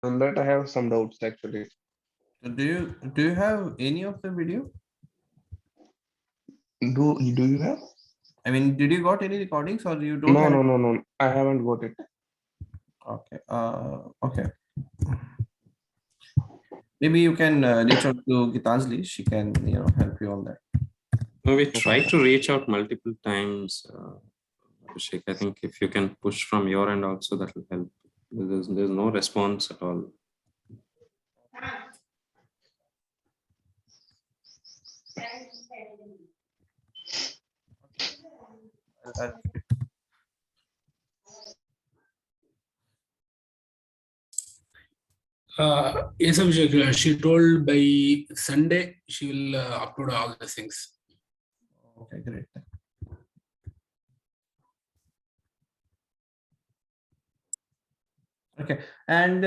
On that, I have some doubts actually. So do you have any of the video? Do you have? I mean, did you got any recordings or you don't No, have no, it? no, no. I haven't got it. Okay. Okay. Maybe you can reach out to Gitanjali. She can, help you on that. We try Okay. to reach out multiple times. Abhishek, I think if you can push from your end also, that will help. There's no response at all. I'll Yes, Abhishek, she told by Sunday she will upload all the things. Okay, great. Okay, and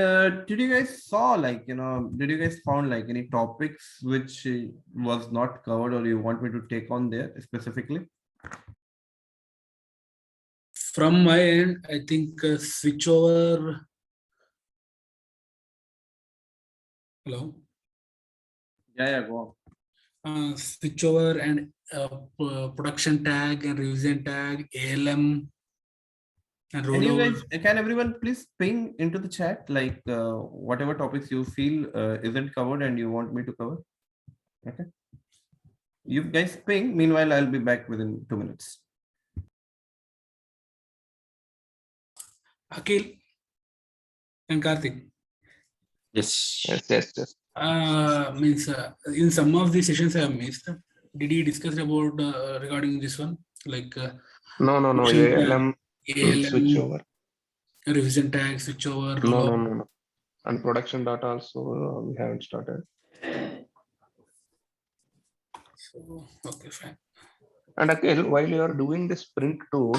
did you guys saw did you guys found like any topics which was not covered or you want me to take on there specifically? From my end, I think switch over. Hello. Yeah, go on. Switch over and production tag and revision tag, ALM and Can you rollover. guys, can everyone please ping into the chat like whatever topics you feel isn't covered and you want me to cover? Okay. You guys ping. Meanwhile, I'll be back within 2 minutes. Akhil and Karthik. Yes. Yes. Means in some of the sessions I have missed. Did he discuss about regarding this one? Like No. ALM switch over. Revision tag, switch over. No. And production data also we haven't started. So, okay, fine. And Akhil, while you are doing the sprint too,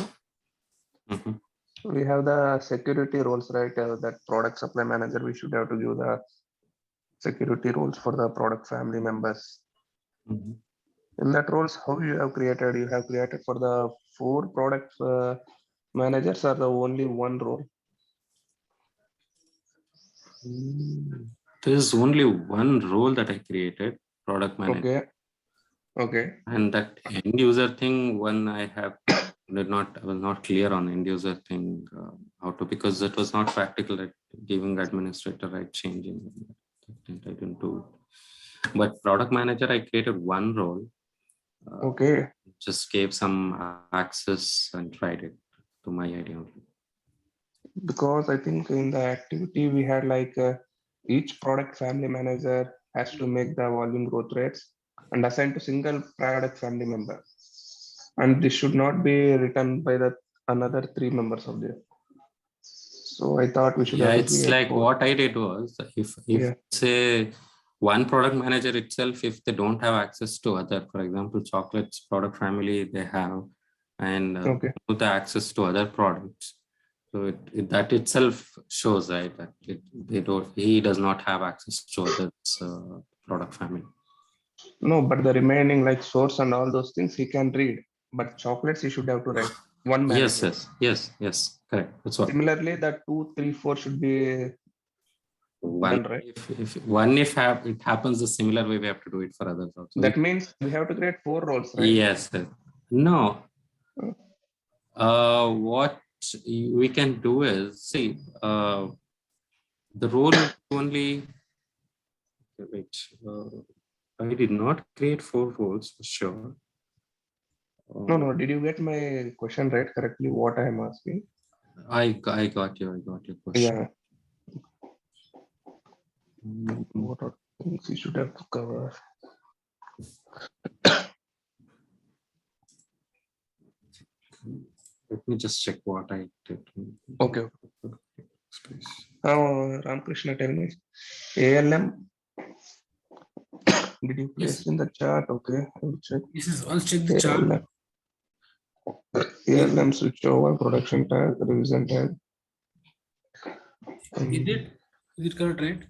we have the security roles, right? That product supply manager, we should have to give the security roles for the product family members. In that roles, how you have created? You have created for the 4 product managers or the only one role? There's only one role that I created, product manager. Okay. And that end user thing, one I was not clear on end user thing, how to, because it was not practical at giving administrator right changing. I didn't do it. But product manager, I created one role. Okay. Just gave some access and tried it to my idea. Because I think in the activity we had like each product family manager has to make the volume growth rates and assign to single product family member. And this should not be written by the another 3 members of the. So I thought we should have to it's create like 4. what I did was if say one product manager itself, if they don't have access to other, for example, chocolates product family they have, and the access to other products. So that itself shows, right, that he does not have access to other product family. No, but the remaining like source and all those things he can read. But chocolates he should have to write one manager. Yes, correct. That's what. Similarly, that 2, 3, 4 should be one, done, right? If it happens the similar way, we have to do it for others also. That means we have to create 4 roles, right? Yes. No. What we can do is see the role only. Wait. I did not create 4 roles for sure. No. Did you get my question right correctly? What I am asking? I got your question. Yeah. What are things you should have to cover? Let me just check what I did. Okay. Ramkrishna, tell me. ALM. Did you place in the chat? Okay, I will check. This is once check the chart. ALM switch over, production tag, revision tag. Is it correct, right?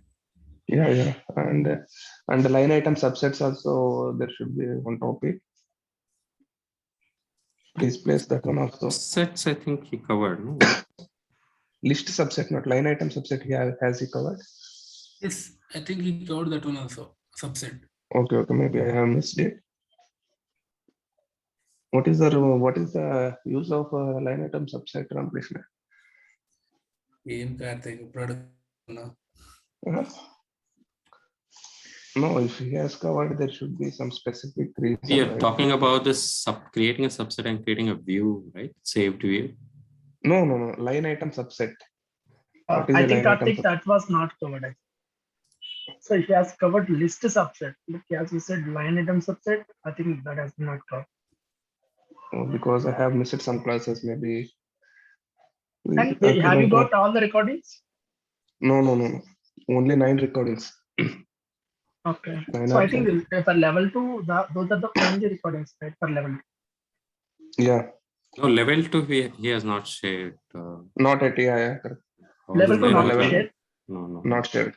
Yeah. And the line item subsets also there should be one topic. Please place that one also. Sets, I think he covered. No? List subset, not line item subset. Has he covered? Yes, I think he covered that one also, subset. Okay, maybe I have missed it. What is the use of line item subset, Ramakrishna? No, if he has covered, there should be some specific reason. We are right? talking about this creating a subset and creating a view, right? Saved view. No. Line item subset. I think that was not covered. So if he has covered list subset, but as you said, line item subset, I think that has not covered. Because I have missed some classes, maybe. And have you got all the recordings? No. Only 9 recordings. Okay. So I think for level 2, those are the only recordings, right? For level 2. Yeah. No, level 2 he has not shared. Not at yeah. Level 2 not shared? No. Not shared.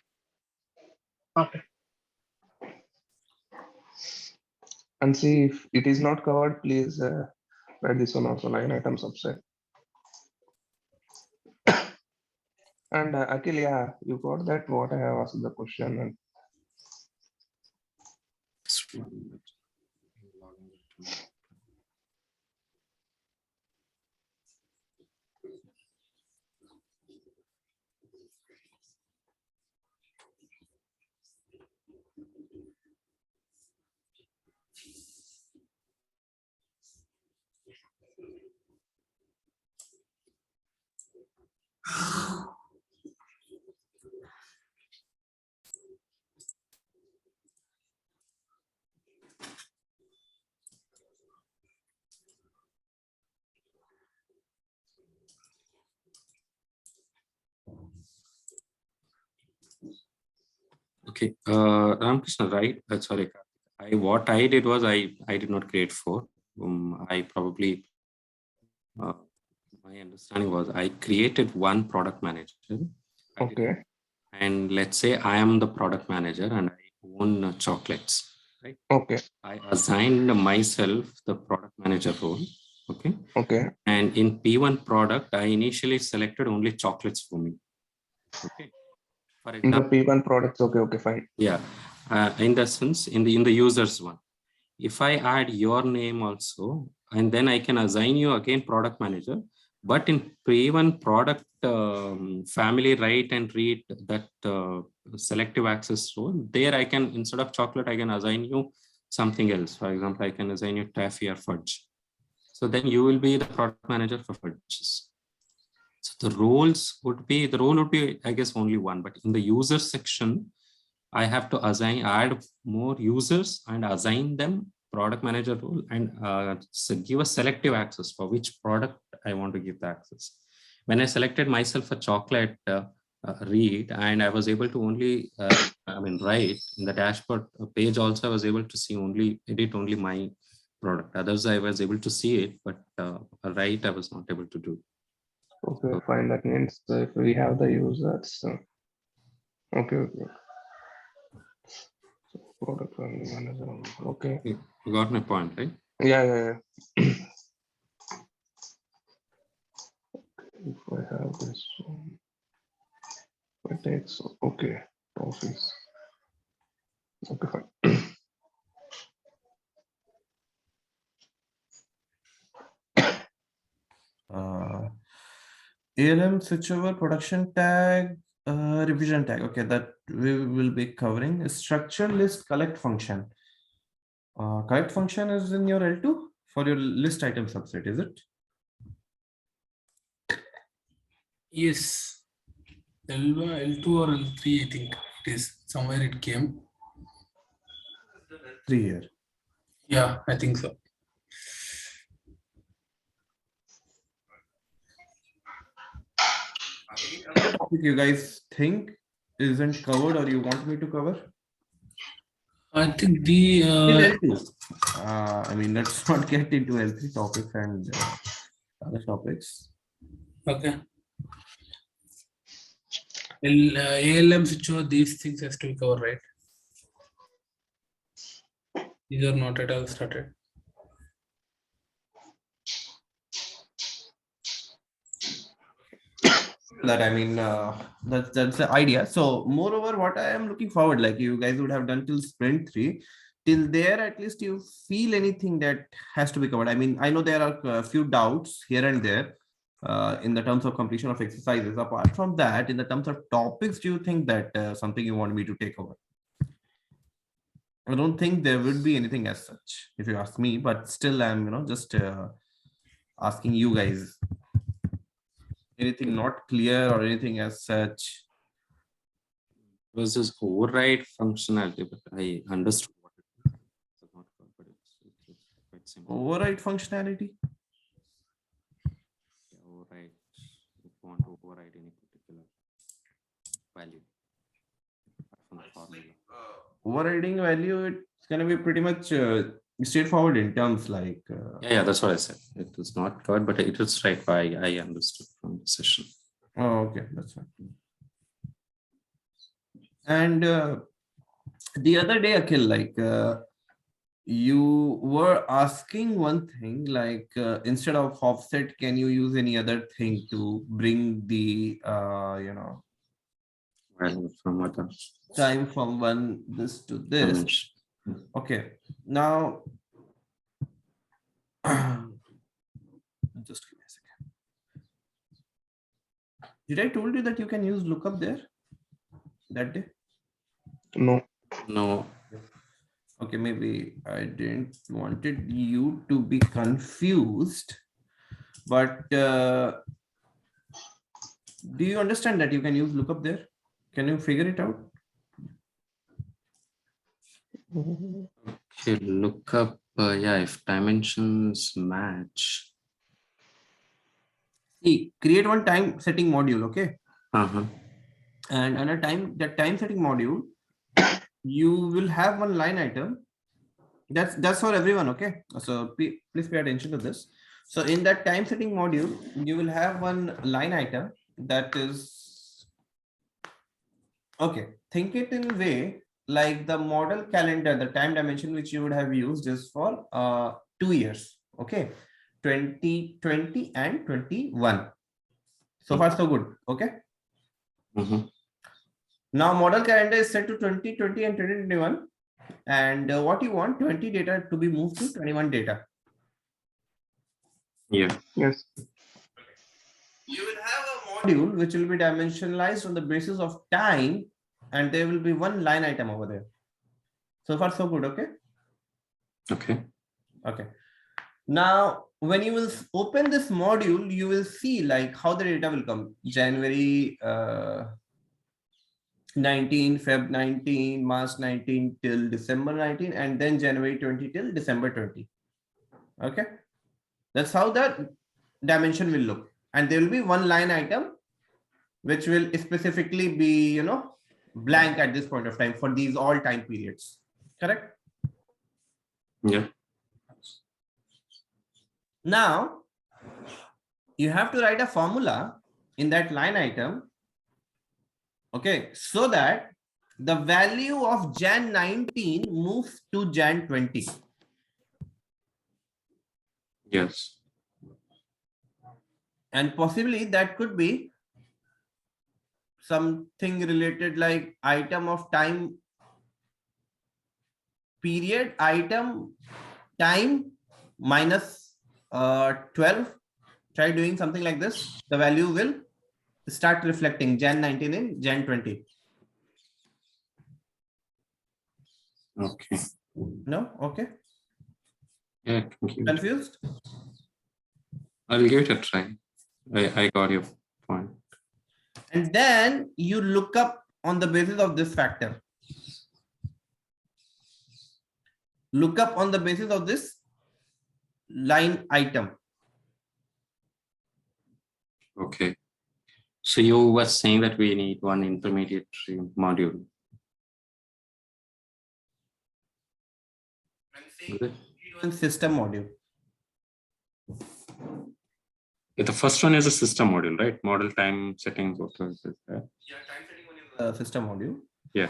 Okay. And see if it is not covered, please write this one also, line item subset. And Akhil, yeah, you got that? What I have asked the question. And Okay, Ramakrishna, right? Sorry, what I did was I did not create 4. I probably my understanding was I created one product manager. okay. And let's say I am the product manager and I own chocolates, right? Okay. I assigned myself the product manager role. Okay. Okay. And in P1 product, I initially selected only chocolates for me. Okay. For example, in the P1 products, okay, fine. Yeah. In the sense, in the users one, if I add your name also, and then I can assign you again product manager, but in P1 product family write and read that selective access role, there I can, instead of chocolate, I can assign you something else. For example, I can assign you taffy or fudge. So then you will be the product manager for fudges. So the role would be, I guess, only one, but in the user section, I have to add more users and assign them product manager role and give a selective access for which product I want to give the access. When I selected myself a chocolate read, and I was able to only, write in the dashboard page also, I was able to edit only my product. Others I was able to see it, but write I was not able to do. Okay, fine. That means if we have the users, okay. So product family manager. Okay. You got my point, right? Yeah. If I have this one, it takes okay. Office. Okay, fine. ALM switchover production tag, revision tag. Okay, that we will be covering. Structure list collect function. Collect function is in your L2 for your list item subset, is it? Yes. L2 or L3, I think it is. Somewhere it came. 3 here. Yeah, I think so. Topic you guys think isn't covered or you want me to cover? I think the let's not get into L3 topics and other topics. Okay. ALM switchover, these things has to be covered, right? These are not at all started. that. I mean, that's the idea. So moreover, what I am looking forward, like you guys would have done till sprint 3, till there at least you feel anything that has to be covered. I mean, I know there are a few doubts here and there in the terms of completion of exercises. Apart from that, in the terms of topics, do you think that something you want me to take over? I don't think there would be anything as such, if you ask me, but still I'm, just asking you guys. Anything not clear or anything as such? It was this override functionality, but I understood what it is. It's not, but it's quite simple. Override functionality? Yeah, override. If you want to override any particular value from the formula. Overriding value, it's going to be pretty much straightforward in terms like. Yeah, that's what I said. It was not covered, but it was right. I understood from the session. Oh, okay, that's fine. And the other day, Akhil, like you were asking one thing, like instead of offset, can you use any other thing to bring the Value from other time from one this to this? dimension. Okay, now just give me a second. Did I told you that you can use lookup there that day? No. Okay, maybe I didn't wanted you to be confused, but do you understand that you can use lookup there? Can you figure it out? Okay, look up. Yeah, if dimensions match. See, create one time setting module, okay? Uh-huh. And under that time setting module, you will have one line item. That's for everyone, okay? So please pay attention to this. So in that time setting module, you will have one line item that is, okay, think it in a way like the model calendar, the time dimension which you would have used is for 2 years, okay? 2020 and 21. So far so good, okay? Mm-hmm. Now model calendar is set to 2020 and 2021. And what you want 20 data to be moved to 21 data. Yeah. Yes. You will have a module which will be dimensionalized on the basis of time, and there will be one line item over there. So far so good, okay? Okay. Now when you will open this module, you will see like how the data will come. January 19, Feb 19, March 19 till December 19, and then January 20 till December 20. Okay, that's how that dimension will look. And there will be one line item which will specifically be, blank at this point of time for these all time periods. Correct? Yeah. Now, you have to write a formula in that line item. Okay, so that the value of Jan 19 moves to Jan 20. Yes. And possibly that could be something related like item of time period, item time minus 12. Try doing something like this. The value will start reflecting Jan 19 in Jan 20. Okay. No? Okay. Yeah. Confused? I'll give it a try. I got your point. And then you look up on the basis of this factor. Look up on the basis of this line item. Okay. So you were saying that we need one intermediate module. One system module. The first one is a system module, right? Model time settings. What is it? Yeah, time setting one is a system module. Yeah.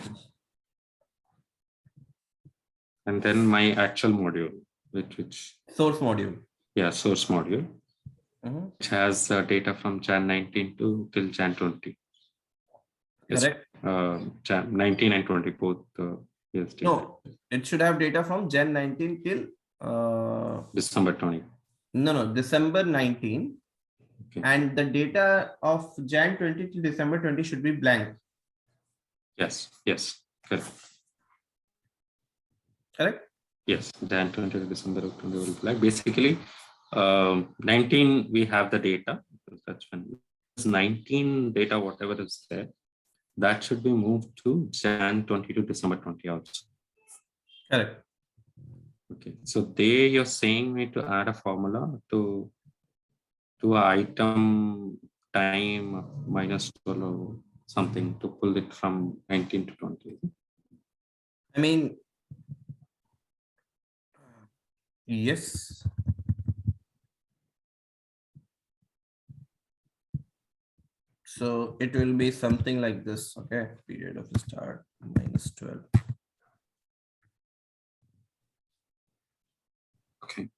And then my actual module, which source module. Yeah, source module. which has data from Jan 19 to till Jan 20. Yes, Correct. Jan 19 and 20 both. Yes, No, it should have data from Jan 19 till December 20. No, December 19. Okay. And the data of Jan 20 to December 20 should be blank. Yes, correct. Correct? Yes, Jan 20 to December 20 will be blank. Basically, 19 we have the data. That's when 19 data, whatever is there, that should be moved to Jan 20 to December 20 also. Correct. Okay, so you're saying me to add a formula to an item time of minus 12 or something to pull it from 19 to 20. I mean, yes. So it will be something like this, okay? Period of start minus 12. Okay.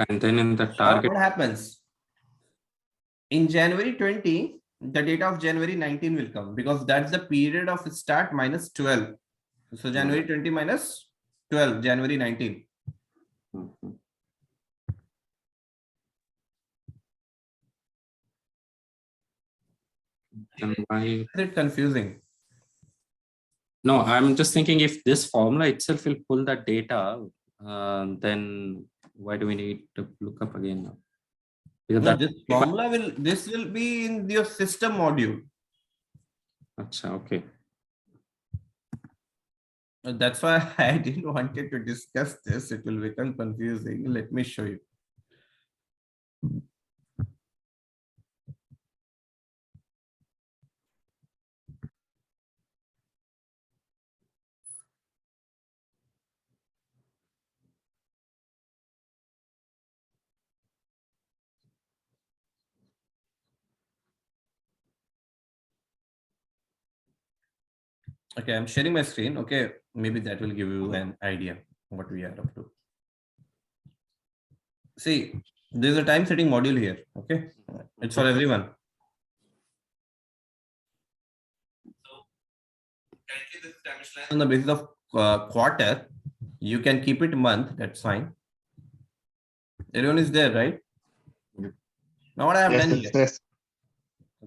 And then in the target. What happens? In January 20, the data of January 19 will come because that's the period of start minus 12. So January 20 minus 12, January 19. Mm-hmm. Then why is it confusing? No, I'm just thinking if this formula itself will pull that data, then why do we need to look up again now? Because no, this formula will be in your system module. Achha, okay. That's why I didn't want to discuss this. It will become confusing. Let me show you. Okay, I'm sharing my screen. Okay, maybe that will give you an idea what we are up to. See, there's a time setting module here. Okay, it's for everyone. Currently, this is dimensionalized on the basis of quarter. You can keep it month. That's fine. Everyone is there, right? Now what I have done here. Yes.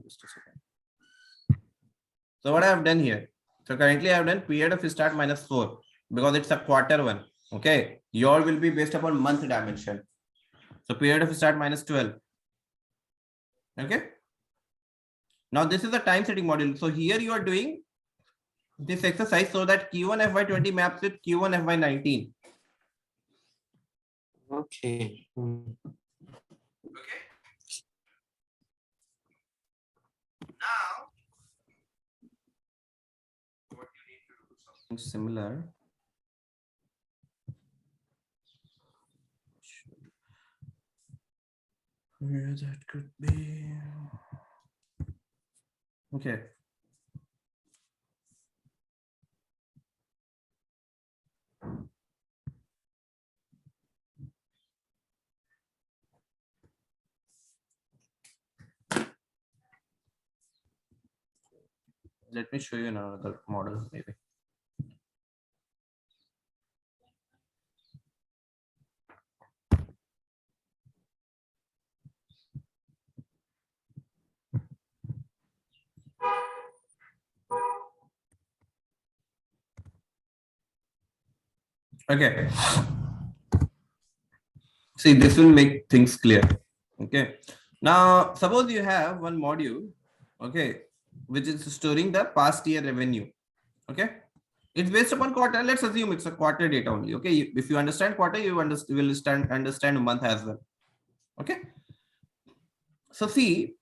Just a second. So what I have done here. So currently I have done period of start minus 4 because it's a quarter one. Okay. Your will be based upon month dimension. So period of start minus 12. Okay. Now this is the time setting module. So here you are doing this exercise so that Q1 FY20 maps with Q1 FY19. Okay. Okay. Now, what you need to do something similar. Where that could be. Okay. Let me show you another model, maybe. Okay. See, this will make things clear. Okay. Now, suppose you have one module, okay, which is storing the past year revenue. Okay. It's based upon quarter. Let's assume it's a quarter data only. Okay. If you understand quarter, you will understand month as well. Okay. So see,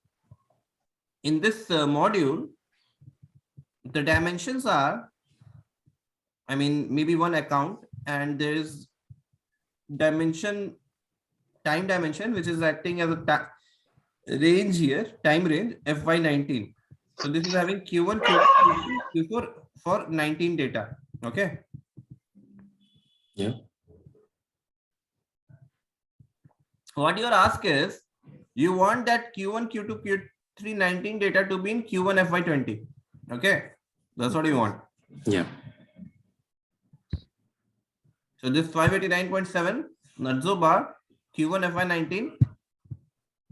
in this module, the dimensions are, I mean, maybe one account, and there is time dimension, which is acting as a range here, time range FY19. So this is having Q1, Q2, Q4 for 19 data. Okay. Yeah. what your ask is, you want that Q1, Q2, Q3 19 data to be in Q1 FY20. Okay, that's what you want. Yeah. So this 589.7 Nutso bar Q1 FY19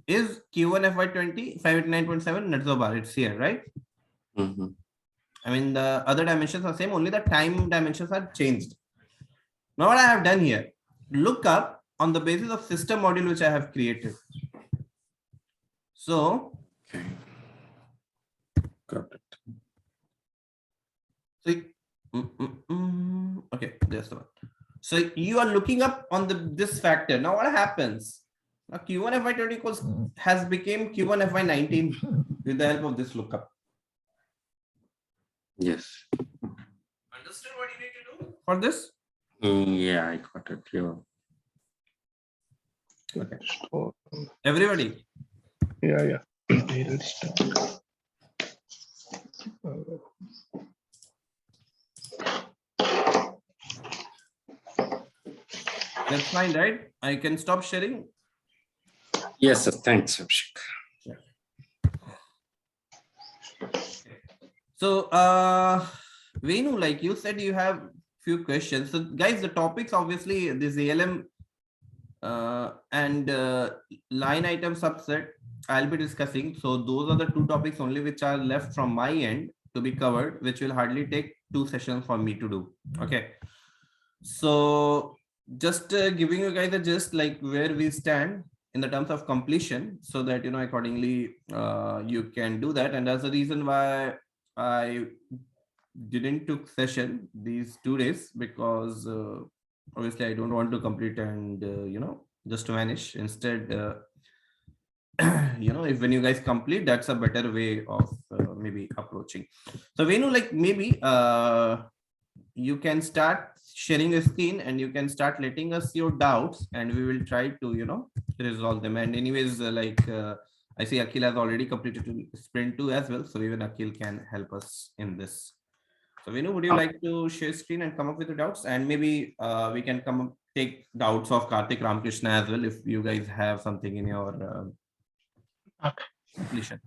is Q1 FY20 589.7 Nutso bar. It's here, right? Mm-hmm. I mean, the other dimensions are same, only the time dimensions are changed. Now what I have done here, look up on the basis of system module which I have created. So, Okay. Got it. so okay, there's the one. So you are looking up on this factor. Now what happens? Now Q1 FY20 has become Q1 FY19 with the help of this lookup. Yes. Understood what you need to do for this? Yeah, I got it. Yeah. Okay. Everybody. Yeah. That's fine, right? I can stop sharing. Yes, sir. Thanks, Abhishek. So, Venu, like you said, you have few questions. So, guys, the topics obviously this ALM and line item subset I'll be discussing. So, those are the two topics only which are left from my end to be covered, which will hardly take 2 sessions for me to do. Okay. So, just giving you guys a gist like where we stand in the terms of completion, so that you know accordingly you can do that. And that's the reason why I didn't took session these 2 days, because obviously I don't want to complete and you know just to vanish. Instead, you know, if when you guys complete, that's a better way of maybe approaching. So Venu, like maybe you can start sharing a screen and you can start letting us your doubts, and we will try to you know resolve them. And anyways, I see Akhil has already completed sprint 2 as well, so even Akhil can help us in this. So Venu, would you like to share screen and come up with the doubts, and maybe we can come up, take doubts of Karthik Ramakrishna as well if you guys have something in your completion.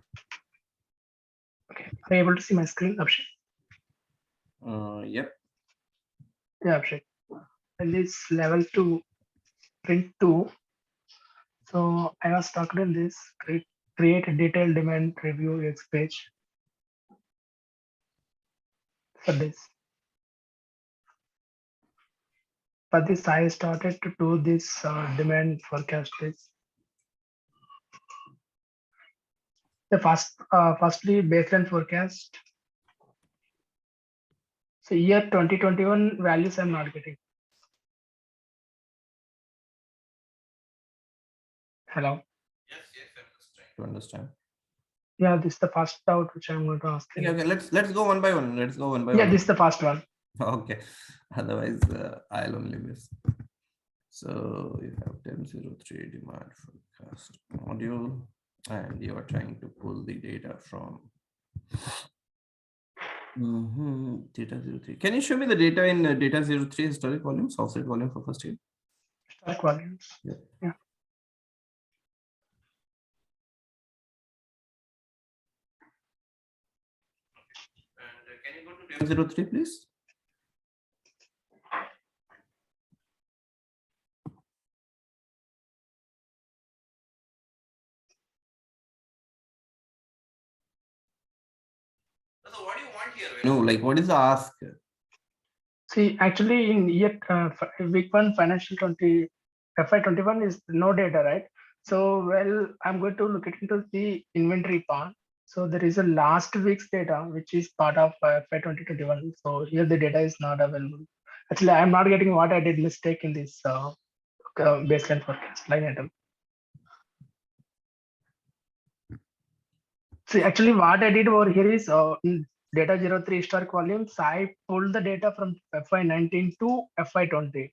Okay, are you able to see my screen, Abhishek? Yep. Yeah, Abhishek. And this level 2, print 2. So I was stuck in this create a detailed demand review X page for this. For this, I started to do this demand forecast list. The firstly baseline forecast. So year 2021 values I'm not getting. Hello. Yes, I'm just trying to understand. Yeah, this is the first doubt which I'm going to ask. Okay, let's go one by one. Let's go one by one. Yeah, this is the first one. Okay, otherwise I'll only miss. So you have 1003 demand forecast module, and you are trying to pull the data from data 03. Can you show me the data in data 03 historic volumes, offset volume for first year? Historic volumes. Yeah. And can you go to data 03, please? So what do you want here? No, like what is the ask? See, actually in year week 1 financial 20 FY21 is no data, right? So well, I'm going to look into the inventory part. So there is a last week's data which is part of FY 2021. So here the data is not available. Actually, I'm not getting what I did mistake in this baseline forecast line item. See, actually what I did over here is in data 03 historic volumes, I pulled the data from FY19 to FY20.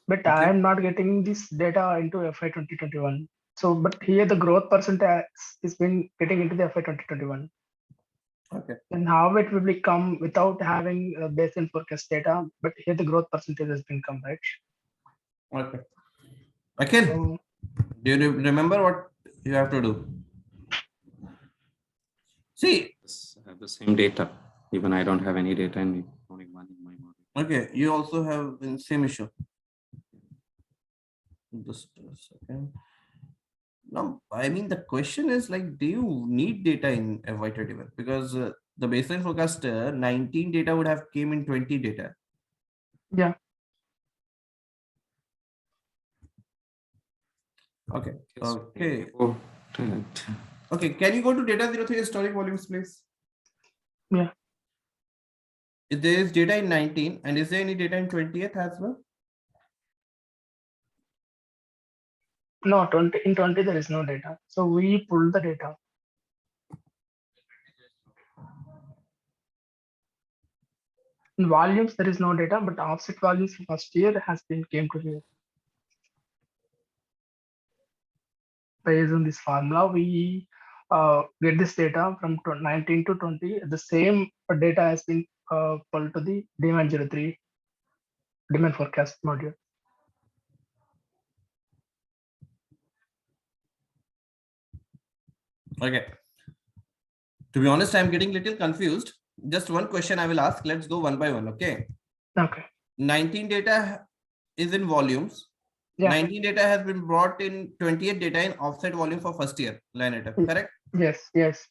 But Okay. I am not getting this data into FY 2021. So, but here the growth percentage is been getting into the FY 2021. Okay. And how it will become without having baseline forecast data, but here the growth percentage has been come, right? Okay. Akhil, do you remember what you have to do? See, I have the same data. Even I don't have any data in only one in my model. okay, you also have the same issue. Just a second. No, I mean the question is like, do you need data in FY21? Because the baseline forecast 19 data would have came in 20 data. Yeah. Okay. Yes. Okay. Oh, Okay. Can you go to data 03 historic volumes, please? Yeah. If there is data in 19, and is there any data in 20th as well? No, 20 in 20 there is no data. So we pull the data. In volumes there is no data, but offset values first year has been came to here. Based on this formula, we get this data from 19 to 20. The same data has been pulled to the demand 03 demand forecast module. Okay. To be honest, I'm getting a little confused. Just one question I will ask. Let's go one by one. Okay. Okay. 19 data is in volumes. Yeah. 19 data has been brought in 28 data in offset volume for first year line item. Correct? Yes. Yes.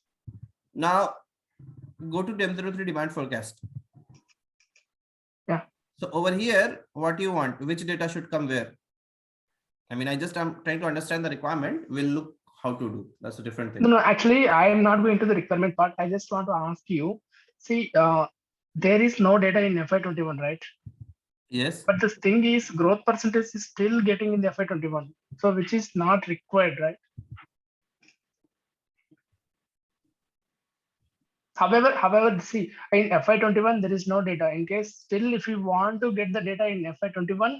Now go to DEM03 demand forecast. Yeah. So over here, what do you want? Which data should come where? I mean, I'm trying to understand the requirement. We'll look how to do. That's a different thing. No, actually, I am not going to the requirement part. I just want to ask you. See, there is no data in FY21, right? Yes. But the thing is, growth percentage is still getting in the FY21, so which is not required, right? However, see, in FY21 there is no data. In case still, if you want to get the data in FY21,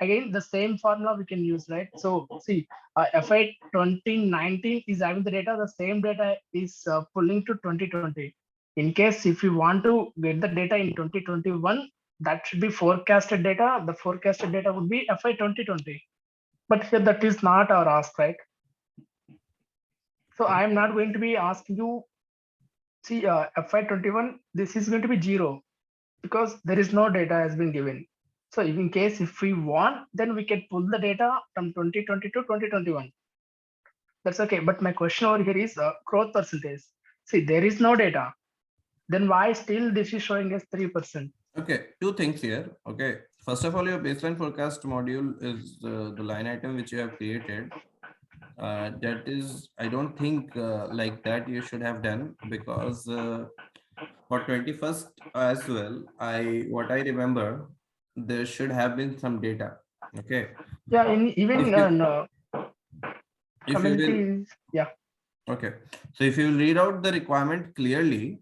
again the same formula we can use, right? So see, FY 2019 is having the data. The same data is pulling to 2020. In case if you want to get the data in 2021, that should be forecasted data. The forecasted data would be FY 2020. But here that is not our ask, right? So I am not going to be asking you. See, FY21, this is going to be 0 because there is no data has been given. So in case if we want, then we can pull the data from 2020 to 2021. That's okay. But my question over here is growth percentage. See, there is no data. Then why still this is showing as 3%? Okay, two things here. Okay, first of all, your baseline forecast module is the line item which you have created. That is, I don't think like that you should have done, because for 21st as well, what I remember, there should have been some data. Okay. Yeah, even no, If you will, communities, yeah. okay. So if you will read out the requirement clearly,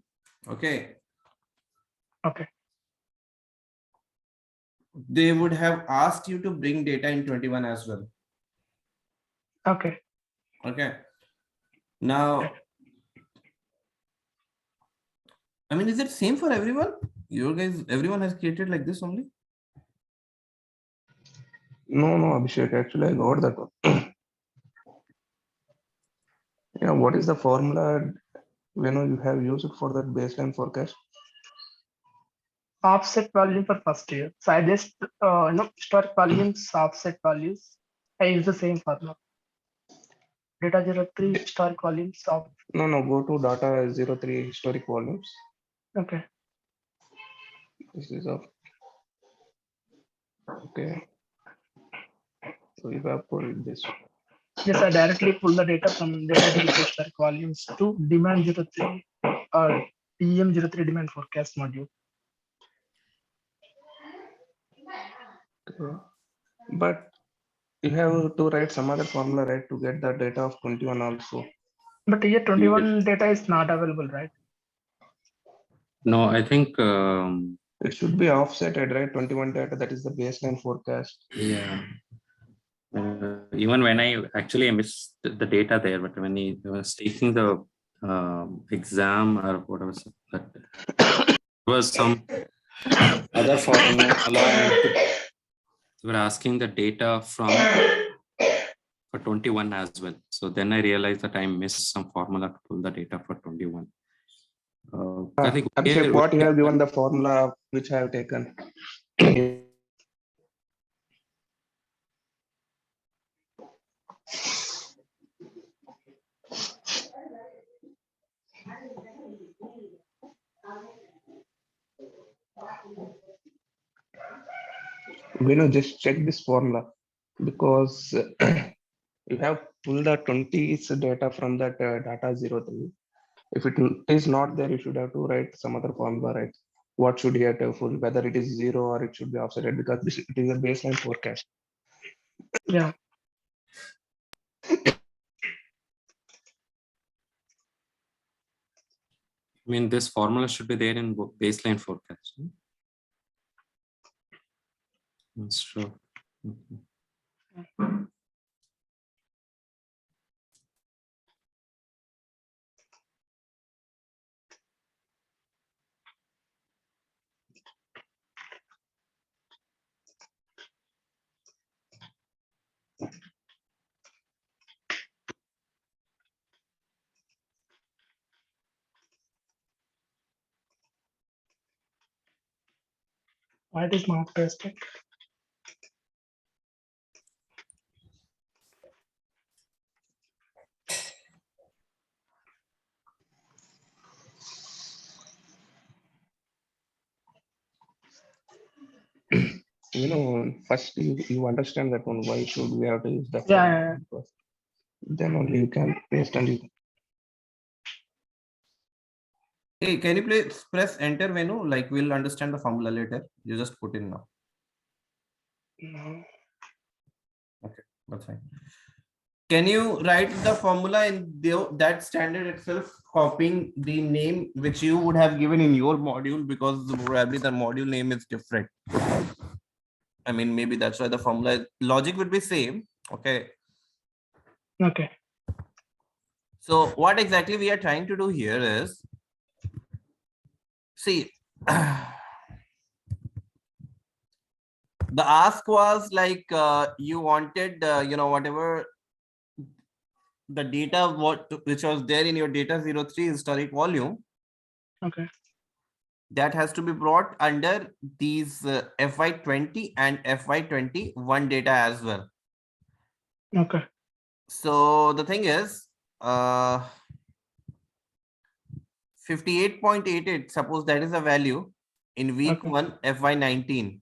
okay. Okay. They would have asked you to bring data in 21 as well. Okay. Okay. Now, I mean, is it same for everyone? Everyone has created like this only? No, Abhishek, actually I got that one. Yeah, what is the formula you have used it for that baseline forecast? Offset volume for first year. So I just historic volumes, offset values. I use the same formula. Data 03 historic volumes of. No, go to data 03 historic volumes. Okay. This is of. Okay. So you have pulled this. Yes, I directly pull the data from data 03 historic volumes to demand 03 or DM03 demand forecast module. Okay. But you have to write some other formula, right, to get the data of 21 also. But here 21 data is not available, right? No, I think it should be offsetted, right? 21 data, that is the baseline forecast. Yeah. Even when I missed the data there, but when he was taking the exam or whatever, that was some other formula. They were asking the data from 21 as well. So then I realized that I missed some formula to pull the data for 21. I think Abhishek, what you have given the formula which I have taken. Just check this formula because you have pulled the 20's data from that data 03. If it is not there, you should have to write some other formula, right? What should you have to full, whether it is 0 or it should be offset, because it is a baseline forecast. Yeah. I mean, this formula should be there in baseline forecast. That's true. Why it is not tested? First you understand that one. Why should we have to use the Yeah. formula? Then only you can paste and you can. Hey, can you please press enter, Venu? Like we'll understand the formula later. You just put in now. No. Okay, that's fine. Can you write the formula in that standard itself, copying the name which you would have given in your module, because probably the module name is different. I mean, maybe that's why the formula logic would be same. Okay. Okay. So what exactly we are trying to do here is, see, the ask was like you wanted, whatever the data which was there in your data 03 historic volume. Okay. That has to be brought under these FY20 and FY21 data as well. Okay. So the thing is, 58.88, suppose that is a value in week Okay. 1 FY19.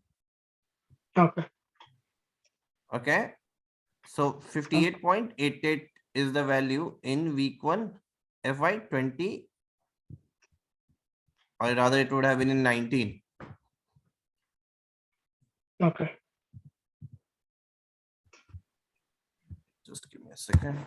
Okay. Okay. So 58.88 is the value in week 1 FY20, or rather it would have been in 19. Okay. Just give me a second.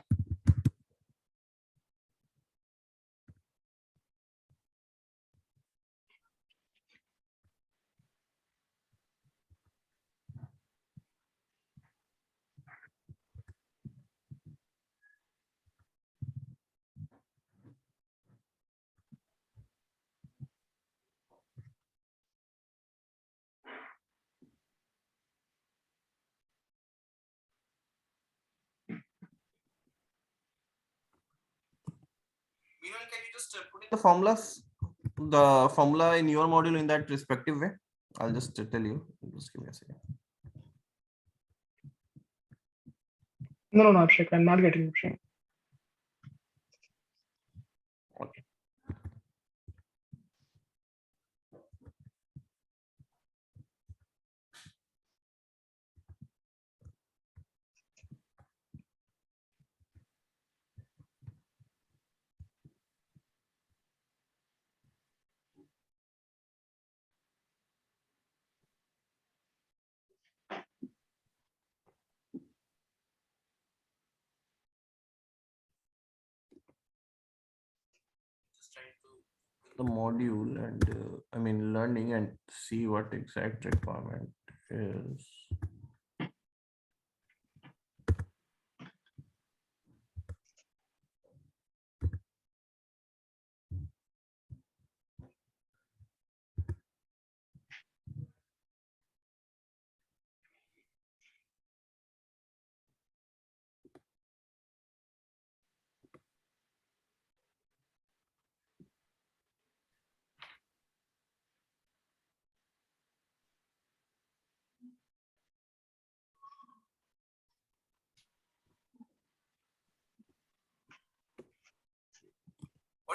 Meanwhile, can you just put in the formula in your module in that respective way? I'll just tell you. Just give me a second. No, Abhishek, I'm not getting Abhishek. Okay. Just trying to the module and I mean learning and see what exact requirement is.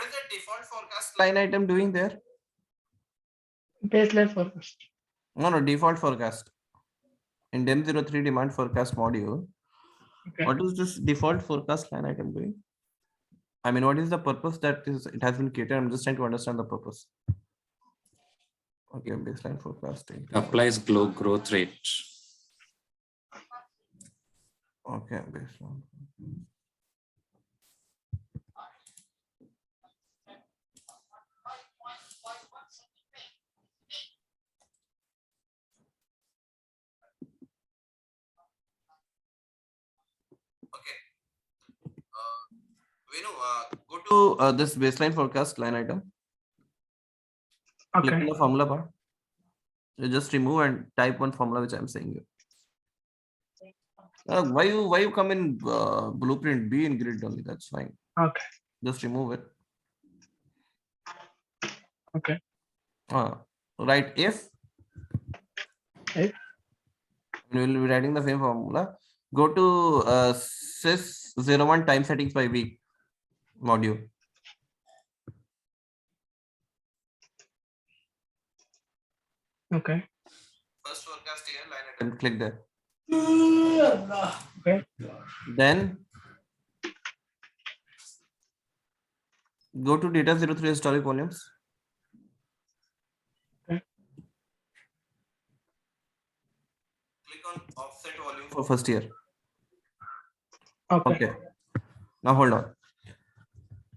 What is the default forecast line item doing there? Baseline forecast. No, default forecast. In DEM03 demand forecast module. Okay. What is this default forecast line item doing? I mean, what is the purpose that it has been created? I'm just trying to understand the purpose. Okay, baseline forecasting. Applies growth rate. Okay, baseline. Go to this baseline forecast line item. Click on Okay. the formula bar. You just remove and type one formula which I'm saying you. Why you come in blueprint? Be in grid only. That's fine. Okay. Just remove it. Okay. Right. If If we will be writing the same formula. Go to sys01 time settings by week module. okay. First forecast here line item. Click there. Okay. Then go to data 03 historic volumes. Okay. Click on offset volume for first year. Okay. Okay. Now hold on.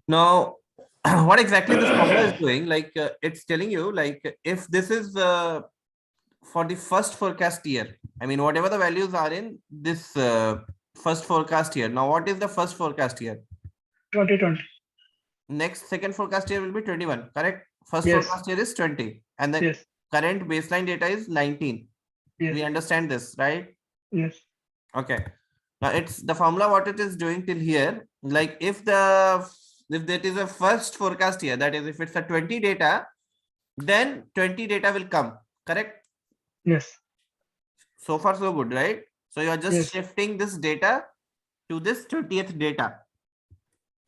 Now, what exactly this formula is doing? Like it's telling you, like if this is for the first forecast year. I mean, whatever the values are in this first forecast year. Now, what is the first forecast year? 2020. Next second forecast year will be 21. Correct. First Yes. forecast year is 20, and the Yes. current baseline data is 19. Yes. We understand this, right? Yes. Okay. Now it's the formula what it is doing till here. Like if that is a first forecast year, that is if it's a 20 data, then 20 data will come. Correct. Yes. So far so good, right? So you are just Yes. shifting this data to this 20th data.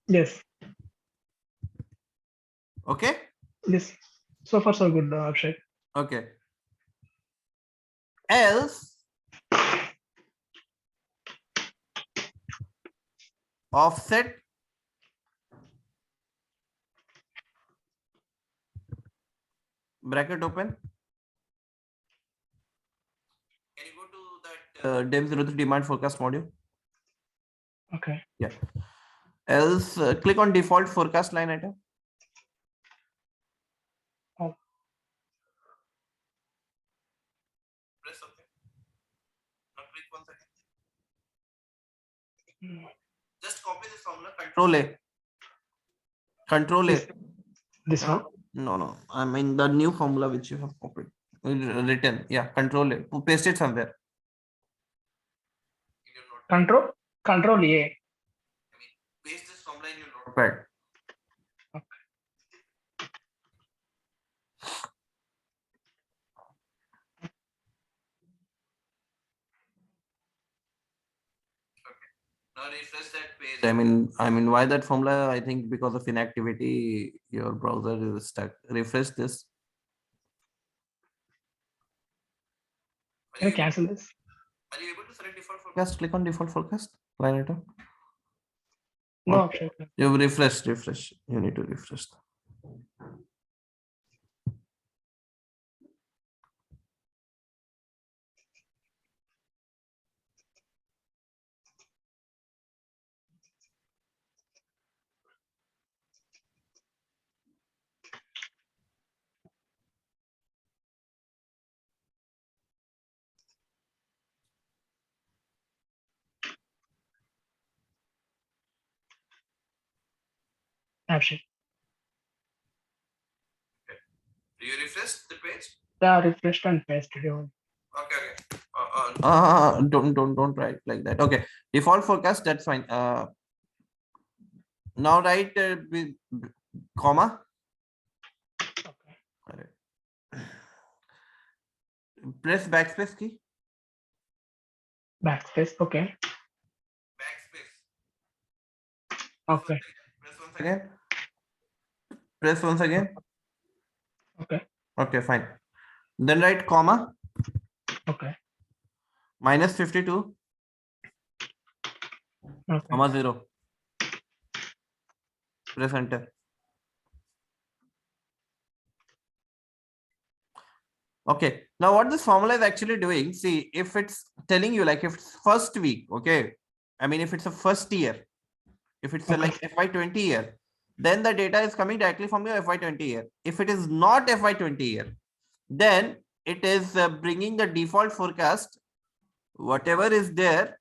Yes. Okay. Yes. So far so good, Abhishek. Okay. Else offset bracket open. Can you go to that DEM03 demand forecast module? Okay. Yeah. Else click on default forecast line item. Oh. Press OK. Now click once again. Just copy this formula. Control A. Control A. This one. No. I mean the new formula which you have copied, written. Yeah. Control A. Paste it somewhere. Control A. Paste this formula in your notepad. Okay. Now refresh that page. I mean, why that formula? I think because of inactivity, your browser is stuck. Refresh this. Can I cancel this? Are you able to select default forecast? Click on default forecast line item. No, Abhishek. You refresh. You need to refresh. Abhishek. Do you refresh the page? Yeah, refreshed and pasted it. Okay. Don't write like that. Okay. Default forecast. That's fine. Now write with comma. Okay. Correct. Press backspace key. Backspace. Okay. Backspace. Okay. Press once again. Press once again. Okay. Okay, fine. Then write comma. Okay. Minus 52. Okay. Comma 0. Press enter. Okay. Now what this formula is actually doing, see, if it's telling you like if it's first week, okay. I mean, if it's a first year, if it's a like FY20 year, then the data is coming directly from your FY20 year. If it is not FY20 year, then it is bringing the default forecast, whatever is there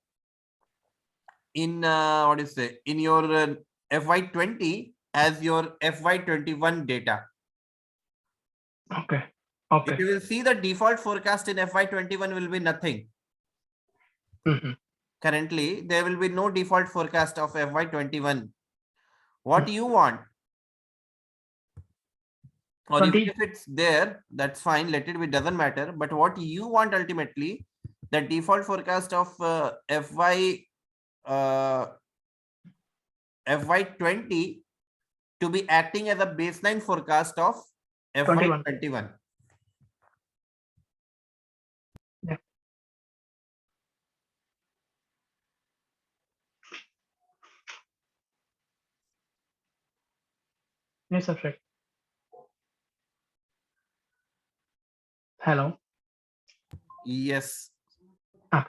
in what is it in your FY20 as your FY21 data. Okay. If Okay. you will see the default forecast in FY21 will be nothing. Currently, there will be no default forecast of FY21. What you want, or even if it's there, that's fine. Let it be, doesn't matter. But what you want ultimately, the default forecast of FY20 to be acting as a baseline forecast of FY21. Yeah. Yes, Abhishek. Hello. Yes. Ah.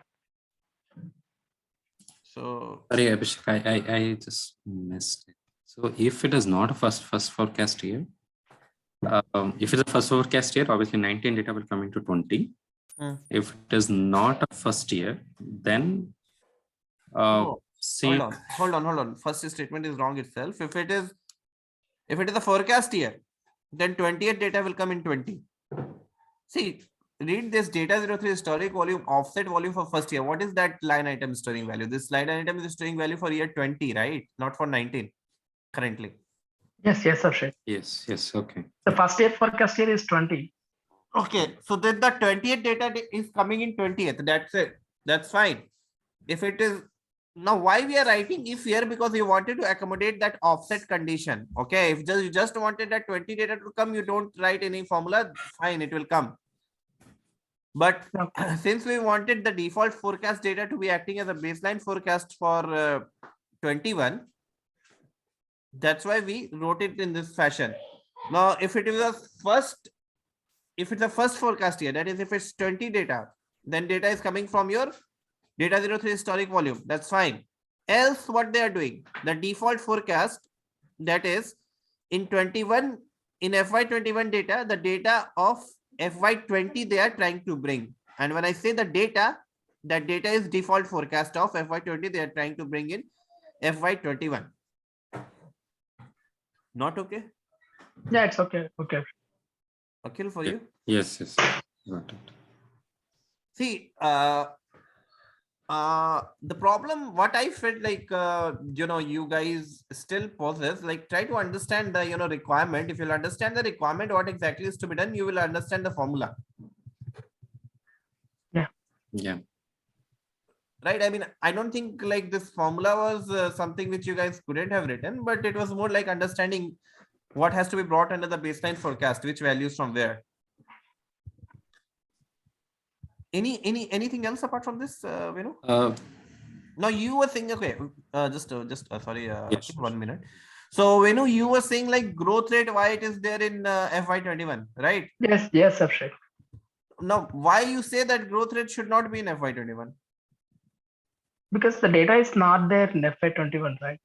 So sorry, Abhishek, I just missed it. So if it is not a first forecast year, if it's a first forecast year, obviously 19 data will come into 20. If it is not a first year, then see. Hold on. First statement is wrong itself. If it is a forecast year, then 20th data will come in 20. See, read this data 03 historic volume, offset volume for first year. What is that line item storing value? This line item is storing value for year 20, right? Not for 19 currently. Yes, Abhishek. Yes, okay. The first year forecast year is 20. Okay, so then the 20th data is coming in 20th. That's it. That's fine. If it is now, why we are writing if here? Because we wanted to accommodate that offset condition. Okay, if you just wanted that 20 data to come, you don't write any formula. Fine, it will come. But since we wanted the default forecast data to be acting as a baseline forecast for 21, that's why we wrote it in this fashion. Now, if it is a first forecast year, that is if it's 20 data, then data is coming from your data 03 historic volume. That's fine. Else what they are doing, the default forecast, that is in 21, in FY21 data, the data of FY20 they are trying to bring. And when I say the data, that data is default forecast of FY20 they are trying to bring in FY21. Not okay? Yeah, it's okay. Okay. Akhil, for you? Yes. Got it. See, the problem, what I felt like, you guys still possess, like try to understand the, requirement. If you'll understand the requirement, what exactly is to be done, you will understand the formula. Yeah. Right. I mean, I don't think like this formula was something which you guys couldn't have written, but it was more like understanding what has to be brought under the baseline forecast, which values from where. Anything else apart from this, Now you were saying, okay, sorry, yes. 1 minute. So you were saying like growth rate, why it is there in FY21, right? Yes, Abhishek. Now, why you say that growth rate should not be in FY21? Because the data is not there in FY21, right?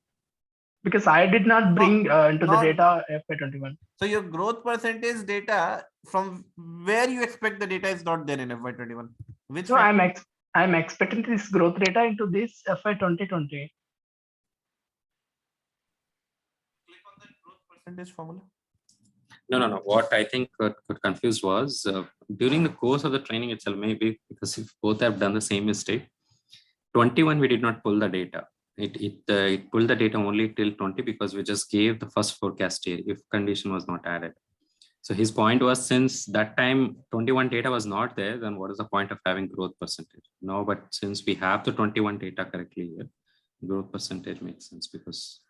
Because I did not bring into the data FY21. So your growth percentage data, from where you expect the data is not there in FY21? Which so I'm expecting this growth data into this FY2020. Click on that growth percentage formula. No. What I think got confused was during the course of the training itself, maybe because if both have done the same mistake, 21 we did not pull the data. It pulled the data only till 20 because we just gave the first forecast year if condition was not added. So his point was, since that time 21 data was not there, then what is the point of having growth percentage? No, but since we have the 21 data correctly here, growth percentage makes sense because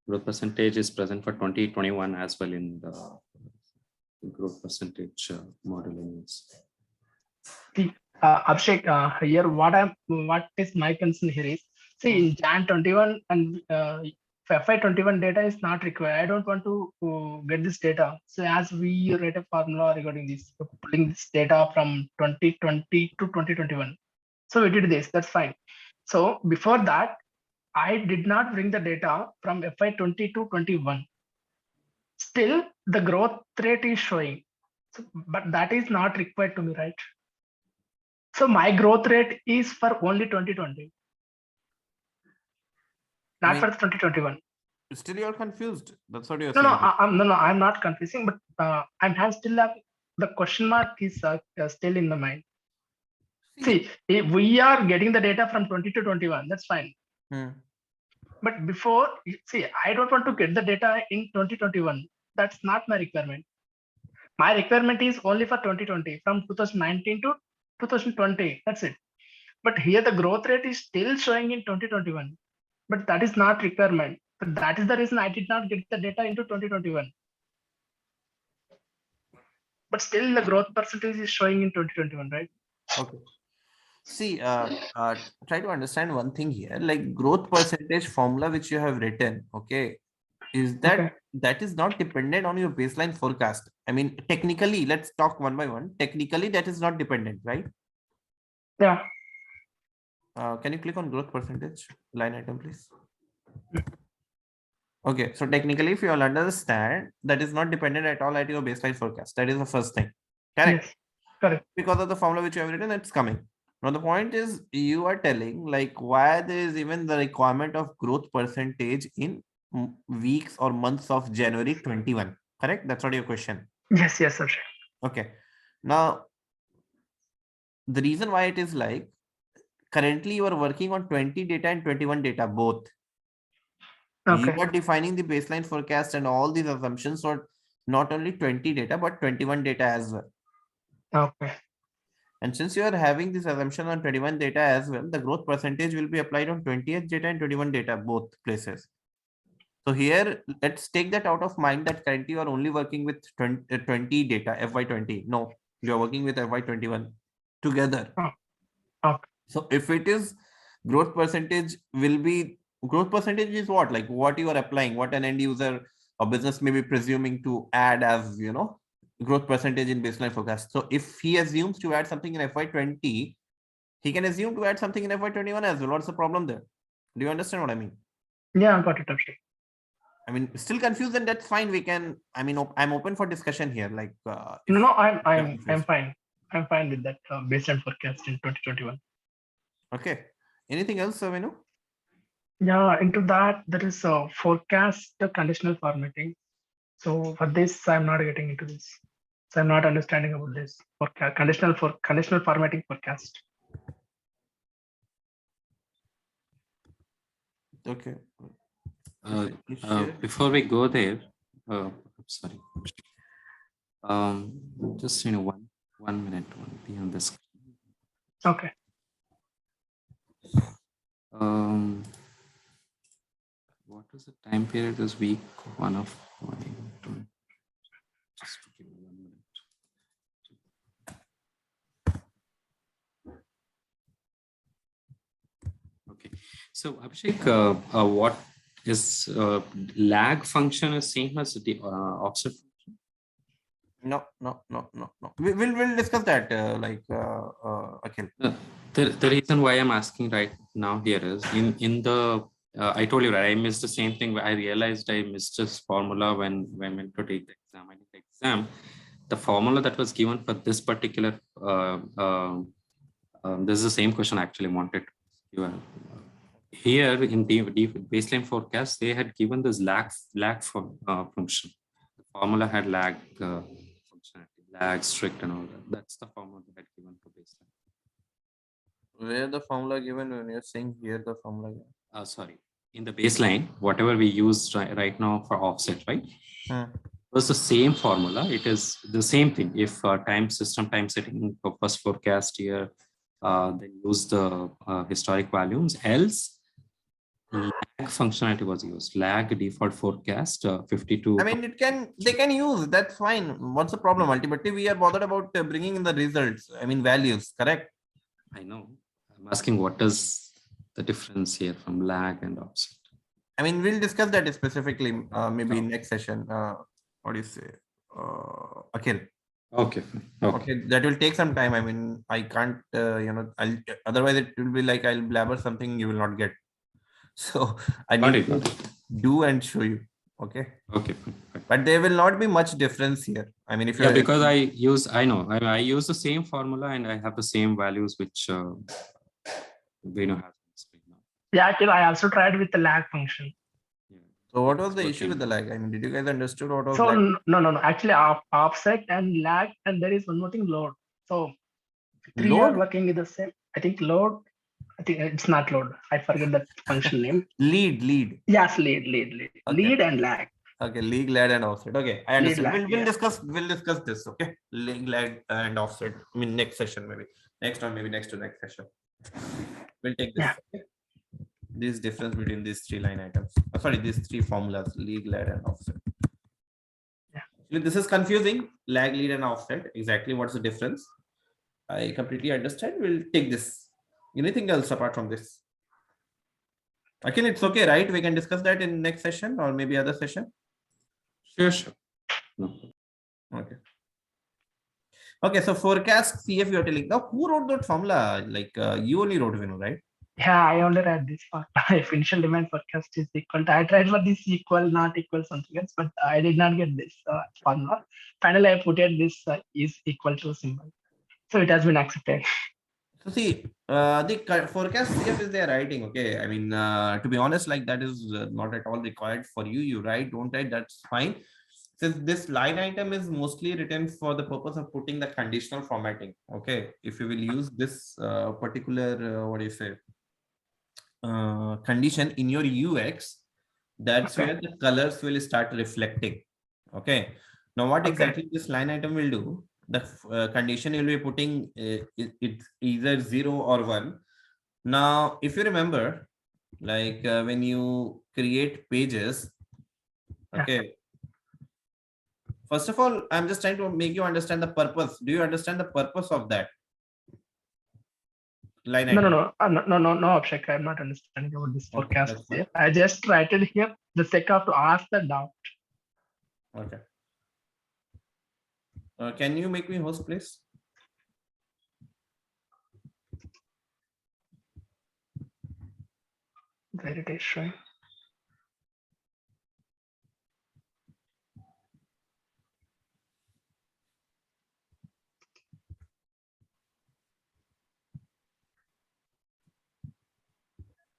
growth percentage is present for 2021 as well in the growth percentage modeling. Abhishek, here what is my concern here is, see, in Jan 21 and FY21 data is not required. I don't want to get this data. So as we write a formula regarding this, pulling this data from 2020 to 2021. So we did this, that's fine. So before that, I did not bring the data from FY20 to 21. Still, the growth rate is showing. So, but that is not required to me, right? So my growth rate is for only 2020, not for 2021. Still, you're confused. That's what you're No, saying. no, I'm not confusing, but I'm still have the question mark is still in the mind. See, if we are getting the data from 20 to 21, that's fine. But before, see, I don't want to get the data in 2021. That's not my requirement. My requirement is only for 2020, from 2019 to 2020. That's it. But here the growth rate is still showing in 2021. But that is not requirement. But that is the reason I did not get the data into 2021. But still the growth percentage is showing in 2021, right? Okay. See, try to understand one thing here, like growth percentage formula which you have written, okay, is that that is not dependent on your baseline forecast. I mean, technically, let's talk one by one. Technically, that is not dependent, right? Yeah. Can you click on growth percentage line item, please? Okay, so technically, if you all understand, that is not dependent at all at your baseline forecast. That is the first thing. Correct? Yes, correct. Because of the formula which you have written, it's coming. Now, the point is, you are telling like why there is even the requirement of growth percentage in weeks or months of January 21. Correct? That's what your question. Yes, sir. Okay. Now, the reason why it is like, currently you are working on 20 data and 21 data, both. Okay. You are defining the baseline forecast and all these assumptions for not only 20 data, but 21 data as well. Okay. And since you are having this assumption on 21 data as well, the growth percentage will be applied on 20th data and 21 data, both places. So here, let's take that out of mind that currently you are only working with 20 data, FY20. No, you are working with FY21 together. Okay. So if it is growth percentage will be, growth percentage is what? Like what you are applying, what an end user or business may be presuming to add as, you know, growth percentage in baseline forecast. So if he assumes to add something in FY20, he can assume to add something in FY21 as well. What's the problem there? Do you understand what I mean? Yeah, I got it. Actually. I mean, still confused, and that's fine. We can. I mean, I'm open for discussion here. Like, no, I'm fine. I'm fine with that baseline forecast in 2021. Okay. Anything else, Venu? Yeah, into that there is a forecast conditional formatting. So for this, I'm not getting into this. So I'm not understanding about this conditional formatting forecast. Okay. Before we go there, sorry. Just one minute, be on this. Okay. What is the time period this week? One of just give me 1 minute. Okay, so Abhishek, what is lag function is same as the offset function? No. We'll discuss that. Akhil. The reason why I'm asking right now here is in the I told you, right, I missed the same thing. I realized I missed this formula when I went to take the exam. I did the exam. The formula that was given for this particular this is the same question I actually wanted. Here in the baseline forecast, they had given this lag function. The formula had lag functionality, lag, strict, and all that. That's the formula they had given for baseline. Where the formula given when you're saying here the formula? Sorry, in the baseline, whatever we use right now for offset, right? It was the same formula. It is the same thing. If time setting purpose forecast here, then use the historic values. Else, lag functionality was used. Lag default forecast 52. I mean, they can use, that's fine. What's the problem? Ultimately, we are bothered about bringing in the results. I mean, values, correct? I know. I'm asking what is the difference here from lag and offset? I mean, we'll discuss that specifically, maybe next session. What do you say? Akhil. Okay. Okay, that will take some time. I mean, I can't, otherwise it will be like I'll blabber something you will not get. So I need to do and show you. Okay. Okay. But there will not be much difference here. I mean, if you because I use the same formula and I have the same values which Venu has. Yeah, actually, I also tried with the lag function. So what was the issue with the lag? I mean, did you guys understood what was lag? No. Actually, offset and lag, and there is one more thing, load. So three load? are working with the same. I think load. I think it's not load. I forget the function name. Lead. Yes, lead. Okay. Lead and lag. Okay, lead, lag, and offset. Okay, I understand. We'll discuss this. Okay, lead, lag, and offset. I mean, next session maybe. Next one, maybe next to next session. We'll take this. Yeah. Okay? This difference between these three line items. These three formulas: lead, lag, and offset. Yeah. This is confusing. Lag, lead, and offset. Exactly what's the difference? I completely understand. We'll take this. Anything else apart from this? Again, it's okay, right? We can discuss that in next session or maybe other session. Sure. No. Okay. Okay, so forecast CF you're telling. Now, who wrote that formula? Like you only wrote, Vinu, right? Yeah, I only read this part. If initial demand forecast is equal to, I tried for this equal, not equal, something else, but I did not get this formula. Finally, I put it this is equal to symbol. So it has been accepted. So see, the forecast CF is their writing. Okay, I mean, to be honest, like that is not at all required for you. You write, don't write, that's fine. Since this line item is mostly written for the purpose of putting the conditional formatting. Okay, if you will use this particular, what do you say, condition in your UX, that's where the colors will start reflecting. Okay, now what exactly this line item will do? The condition you'll be putting it's either 0 or 1. Now, if you remember, like when you create pages, okay. First of all, I'm just trying to make you understand the purpose. Do you understand the purpose of that line item? No, Abhishek, I'm not understanding about this forecast here. I just write it here the sake of to ask the doubt. Okay. Can you make me host, please? There it is showing.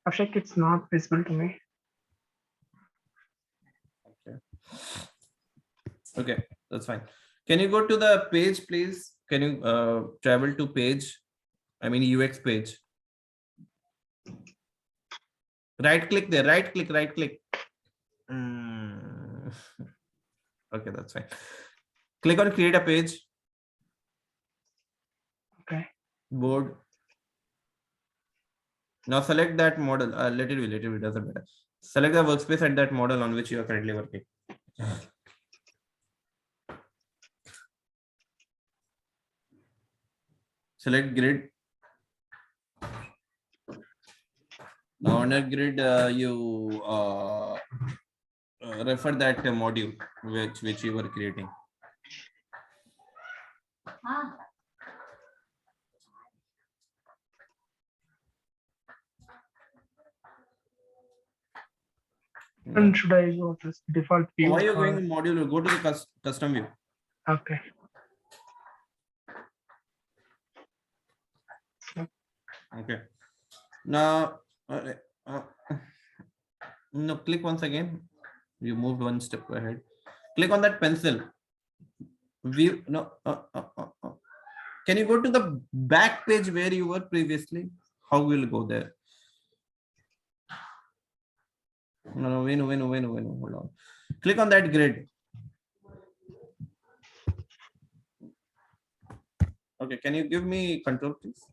Abhishek, it's not visible to me. Okay, that's fine. Can you go to the page, please? Can you travel to page? I mean UX page. Right click there. Right click. Okay, that's fine. Click on create a page. Okay. Board. Now select that model. Let it be. Doesn't matter. Select the workspace at that model on which you are currently working. Select grid. Now on a grid, you refer that module which you were creating. And should I go to this default view? Why are you going to module? Go to the custom view. Okay. Okay. Now, no, click once again. You moved one step ahead. Click on that pencil. View. No. Can you go to the back page where you were previously? How will you go there? No, Venu. Hold on. Click on that grid. Okay, can you give me control, please?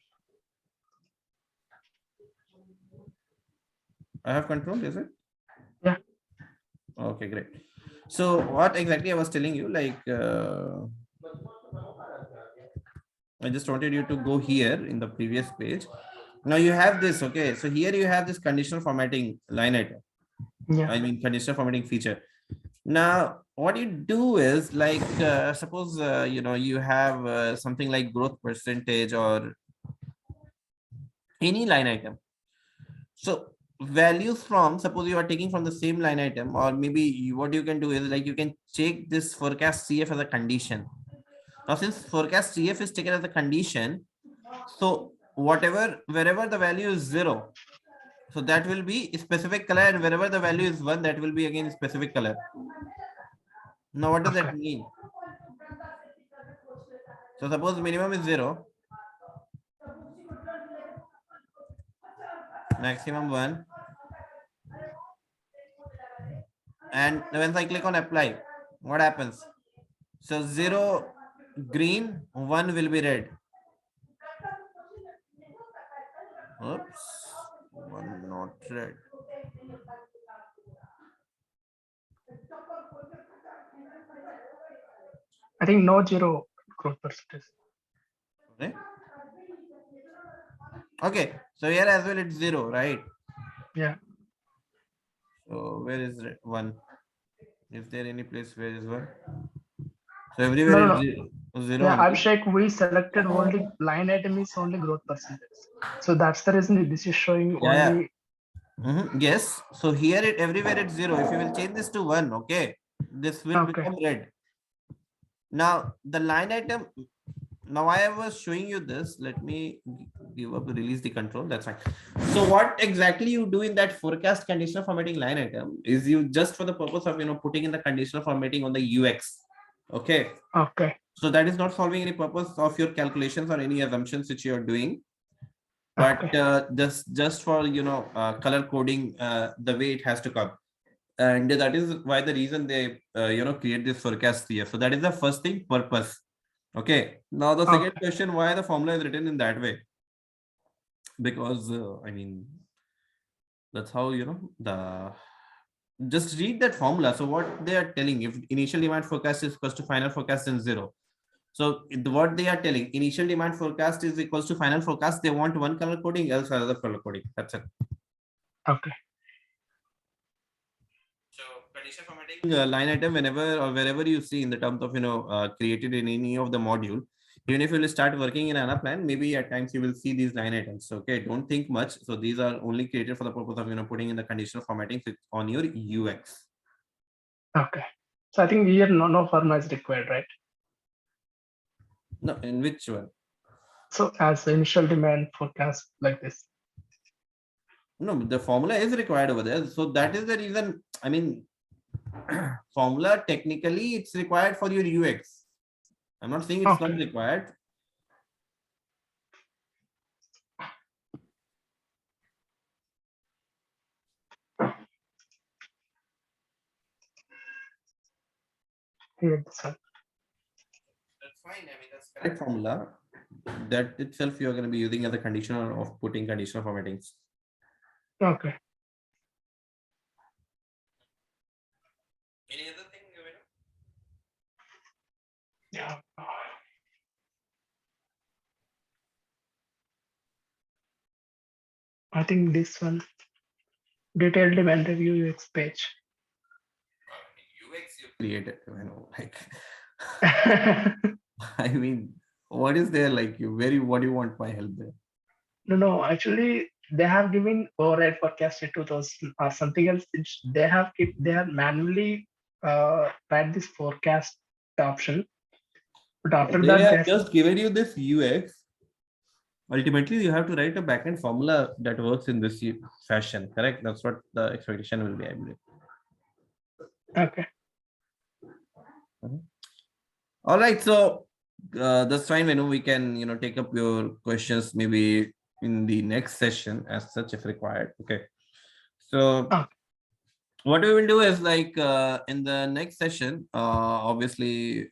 I have control, is it? Yeah. Okay, great. So what exactly I was telling you, like, I just wanted you to go here in the previous page. Now you have this, okay. So here you have this conditional formatting line item. Yeah. I mean, conditional formatting feature. Now, what you do is like, suppose, you have something like growth percentage or any line item. So values from, suppose you are taking from the same line item, or maybe what you can do is like, you can check this forecast CF as a condition. Now, since forecast CF is taken as a condition, so wherever the value is 0, so that will be a specific color, and wherever the value is 1, that will be again a specific color. Now, what does that mean? So suppose minimum is 0, maximum 1, and once I click on apply, what happens? So 0 green, 1 will be red. Oops, 1 not red. I think no 0 growth percentage. Okay. Okay, so here as well it's 0, right? Yeah. So where is 1? Is there any place where is 1? So everywhere No. it's 0 Yeah, only. Abhishek, we selected only line item is only growth percentage. So that's the reason this is showing only. Yes. So here everywhere it's 0. If you will change this to 1, okay, this will become red. Now the line item. Now I was showing you this. Let me give up to release the control. That's fine. So what exactly you do in that forecast conditional formatting line item is you just for the purpose of putting in the conditional formatting on the UX. Okay. Okay. So that is not solving any purpose of your calculations or any assumptions which you are doing. But just for color coding the way it has to come, and that is why the reason they create this forecast here. So that is the first thing, purpose. Okay. Now the second question, why the formula is written in that way? Because I mean, that's how the just read that formula. So what they are telling, if initial demand forecast is equal to final forecast in 0. So what they are telling, initial demand forecast is equals to final forecast. They want one color coding, else another color coding. That's it. Okay. So condition formatting line item, whenever or wherever you see in the terms of created in any of the module, even if you will start working in Anaplan, maybe at times you will see these line items. Okay, don't think much. So these are only created for the purpose of putting in the conditional formatting on your UX. Okay. So I think here no formula is required, right? No, in which one? So as the initial demand forecast like this. No, the formula is required over there. So that is the reason. I mean, formula technically it's required for your UX. I'm not saying it's not required. Here, this one. That's fine. I mean, that's correct formula. That itself you're going to be using as a conditional of putting conditional formattings. Okay. Any other thing? Yeah. I think this one, detailed demand review UX page. UX you created, like I mean, what is there like you what do you want my help there? No, actually they have given override forecast in 2000 or something else. They have manually tried this forecast option. But after They that, have just given you this UX. Ultimately, you have to write a backend formula that works in this fashion, correct? That's what the expectation will be, I believe. Okay. All right, so that's fine. We can take up your questions maybe in the next session as such if required. Okay. So what we will do is like in the next session, obviously,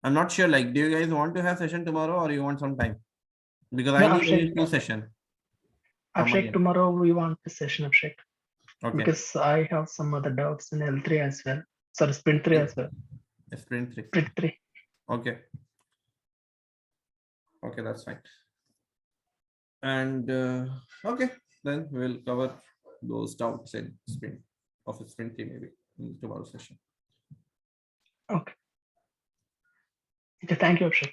I'm not sure. Like, do you guys want to have session tomorrow or you want some time? Because I need only 2 sessions. Abhishek, tomorrow we want the session, Abhishek. Okay. Because I have some other doubts in L3 as well. Sorry, sprint 3 as well. Sprint 3. Sprint 3. Okay. Okay, that's fine. And okay, then we'll cover those doubts in sprint 3 maybe in tomorrow's session. Okay. Okay, thank you, Abhishek.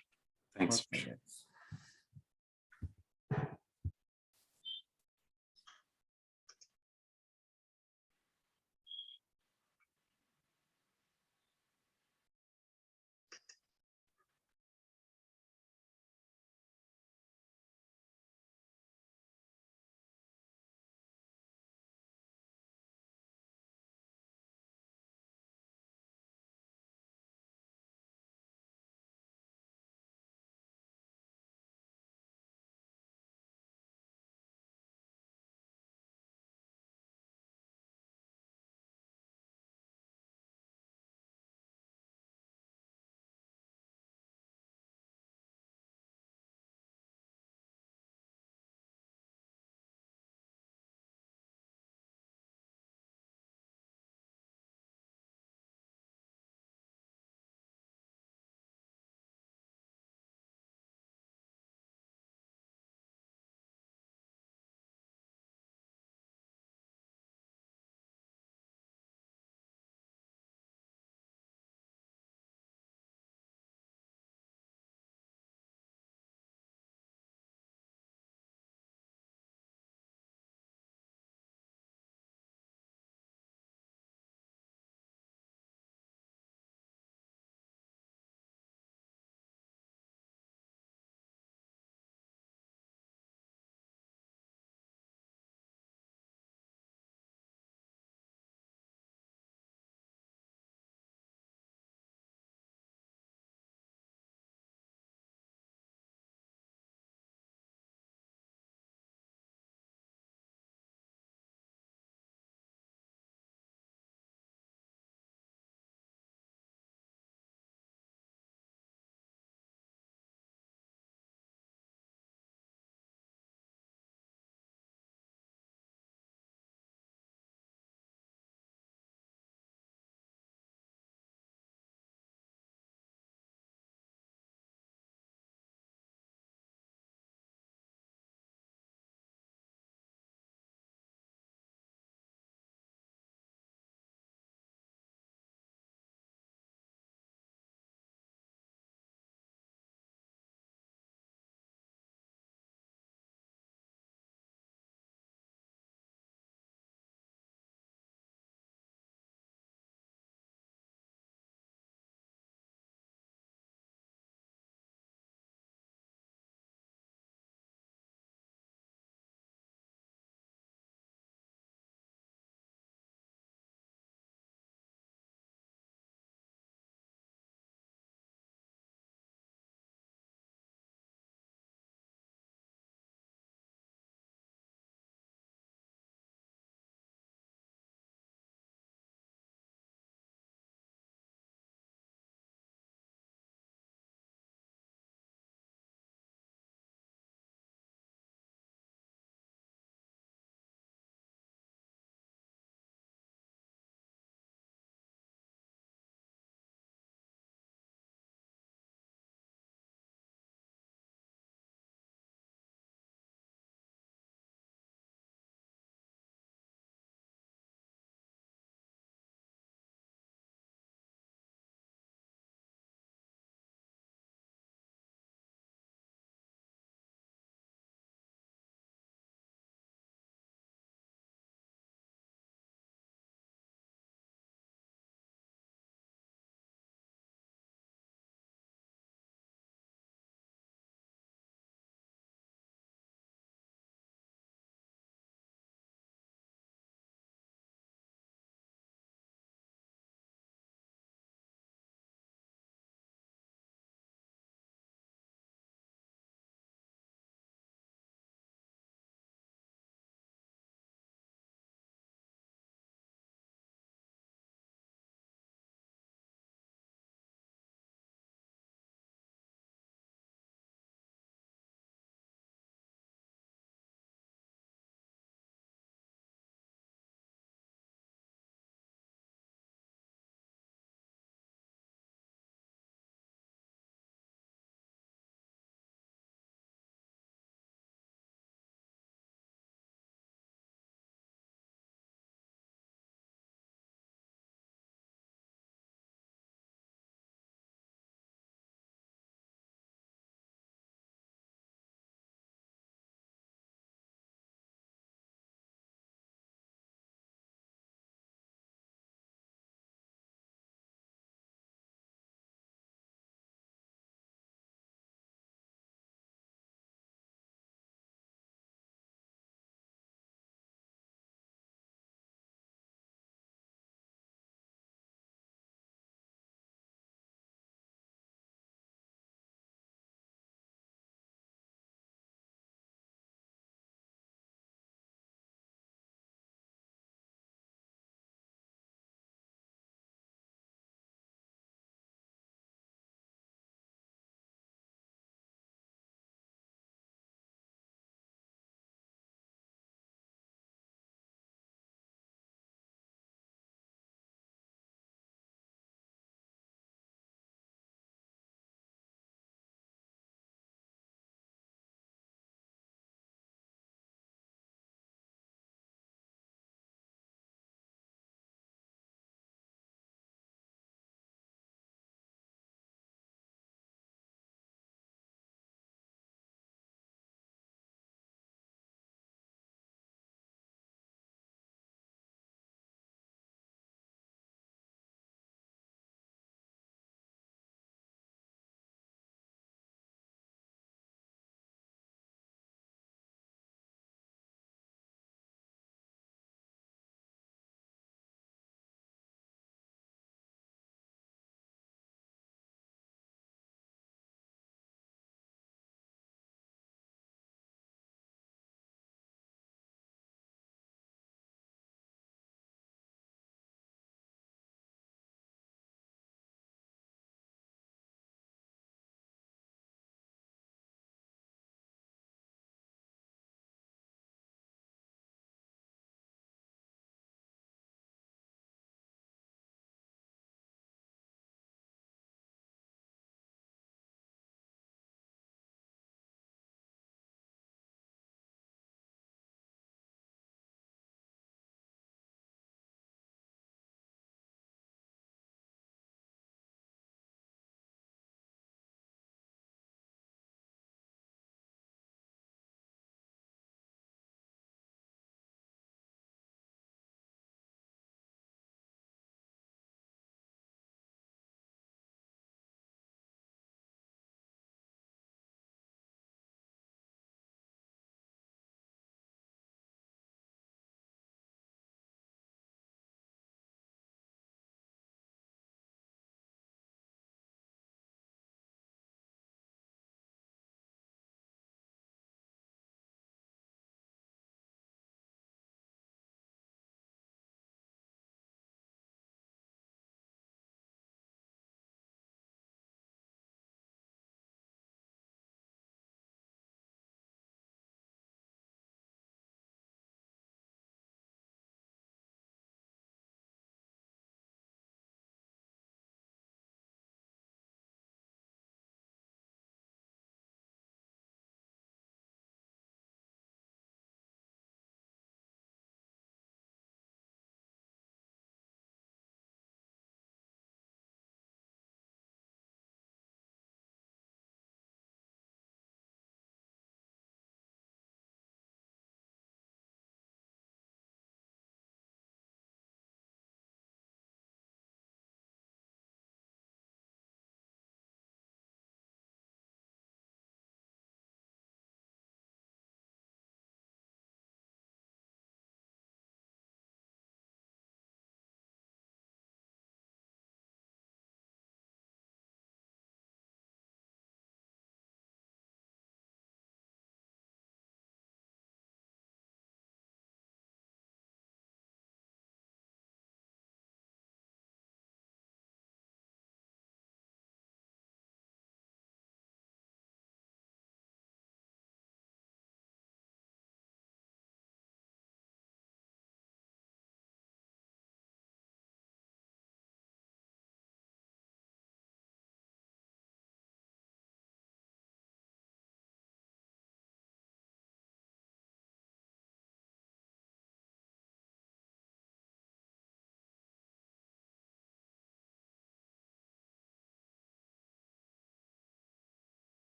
Thanks. Okay.